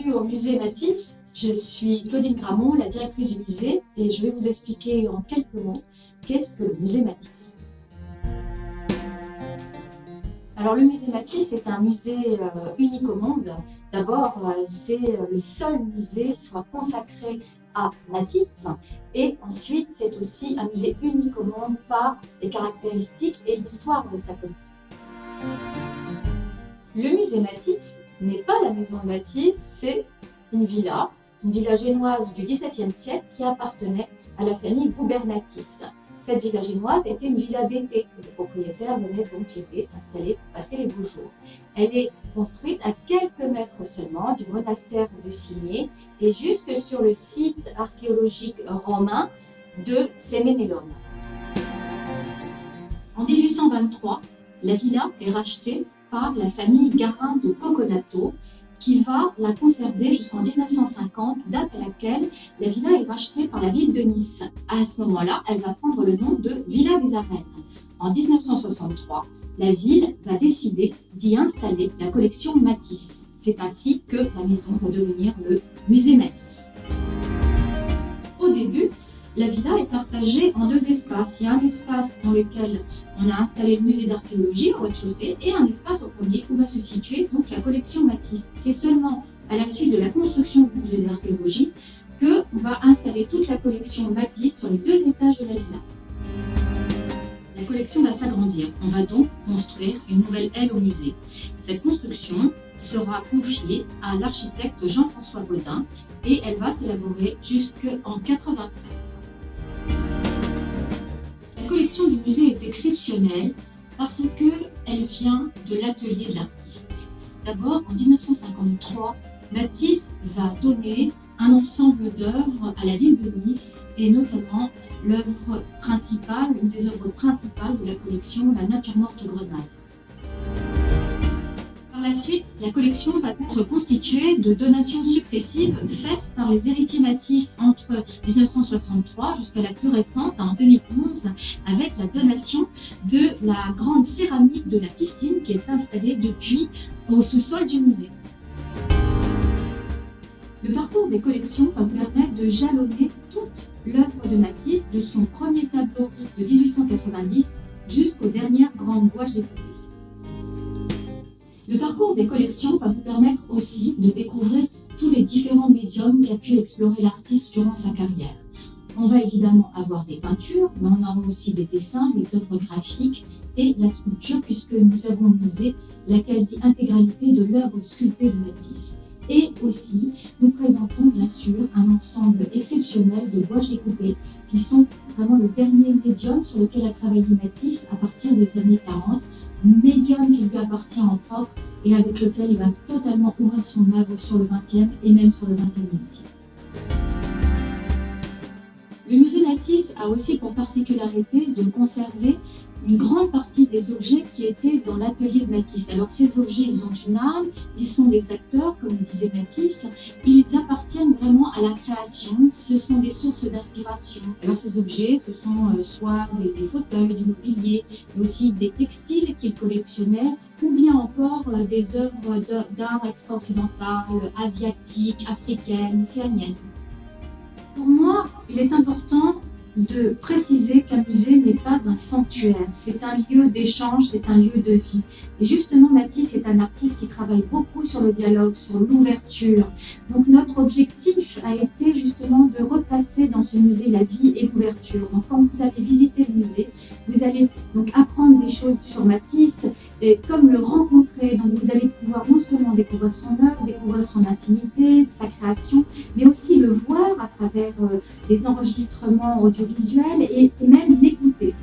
bienvenue au musée Matisse. Je suis Claudine Gramont, la directrice du musée, et je vais vous expliquer en quelques mots qu'est-ce que le musée Matisse. Alors le musée Matisse est un musée unique au monde. D'abord, c'est le seul musée qui soit consacré à Matisse, et ensuite c'est aussi un musée unique au monde par les caractéristiques et l'histoire de sa collection. Le musée Matisse n'est pas la maison de Matisse, c'est une villa génoise du XVIIe siècle qui appartenait à la famille Bubernatis. Cette villa génoise était une villa d'été. Les propriétaires venaient donc l'été s'installer pour passer les beaux jours. Elle est construite à quelques mètres seulement du monastère de Cygné et jusque sur le site archéologique romain de Semenelum. En 1823, la villa est rachetée par la famille Garin de Coconato, qui va la conserver jusqu'en 1950, date à laquelle la villa est rachetée par la ville de Nice. À ce moment-là, elle va prendre le nom de Villa des Arènes. En 1963, la ville va décider d'y installer la collection Matisse. C'est ainsi que la maison va devenir le musée Matisse. Au début, la villa est partagée en deux espaces. Il y a un espace dans lequel on a installé le musée d'archéologie au rez-de-chaussée et un espace au premier où va se situer donc la collection Matisse. C'est seulement à la suite de la construction du musée d'archéologie qu'on va installer toute la collection Matisse sur les deux étages de la villa. La collection va s'agrandir. On va donc construire une nouvelle aile au musée. Cette construction sera confiée à l'architecte Jean-François Baudin et elle va s'élaborer jusqu'en 1993. La collection du musée est exceptionnelle parce qu'elle vient de l'atelier de l'artiste. D'abord, en 1953, Matisse va donner un ensemble d'œuvres à la ville de Nice et notamment l'œuvre principale, une des œuvres principales de la collection, La nature morte grenade. Par la suite, la collection va être constituée de donations successives faites par les héritiers Matisse entre 1963 jusqu'à la plus récente, en 2011, avec la donation de la grande céramique de la piscine qui est installée depuis au sous-sol du musée. Le parcours des collections va vous permettre de jalonner toute l'œuvre de Matisse, de son premier tableau de 1890 jusqu'aux dernières grandes gouaches découpées. Le parcours des collections va vous permettre aussi de découvrir tous les différents médiums qu'a pu explorer l'artiste durant sa carrière. On va évidemment avoir des peintures, mais on aura aussi des dessins, des œuvres graphiques et la sculpture, puisque nous avons au musée la quasi-intégralité de l'œuvre sculptée de Matisse. Et aussi, nous présentons bien sûr un ensemble exceptionnel de gouaches découpées qui sont vraiment le dernier médium sur lequel a travaillé Matisse à partir des années 40, médium qui lui appartient en propre et avec lequel il va totalement ouvrir son œuvre sur le XXe et même sur le XXIe siècle. Le musée Matisse a aussi pour particularité de conserver une grande partie des objets qui étaient dans l'atelier de Matisse. Alors ces objets, ils ont une âme, ils sont des acteurs, comme disait Matisse, ils appartiennent vraiment à la création, ce sont des sources d'inspiration. Alors ces objets, ce sont soit des fauteuils, du mobilier, mais aussi des textiles qu'il collectionnait, ou bien encore des œuvres d'art extra-occidentales, asiatiques, africaines, océaniennes. Pour moi, il est important de préciser qu'un musée n'est pas un sanctuaire, c'est un lieu d'échange, c'est un lieu de vie. Et justement, Matisse est un artiste qui travaille beaucoup sur le dialogue, sur l'ouverture. Donc notre objectif a été justement de replacer dans ce musée la vie et l'ouverture. Donc quand vous allez visiter le musée, vous allez donc apprendre des choses sur Matisse, et comme le rencontrer. Donc vous allez pouvoir non seulement découvrir son œuvre, découvrir son intimité, sa création, mais aussi le voir à travers des enregistrements audiovisuels et même l'écouter.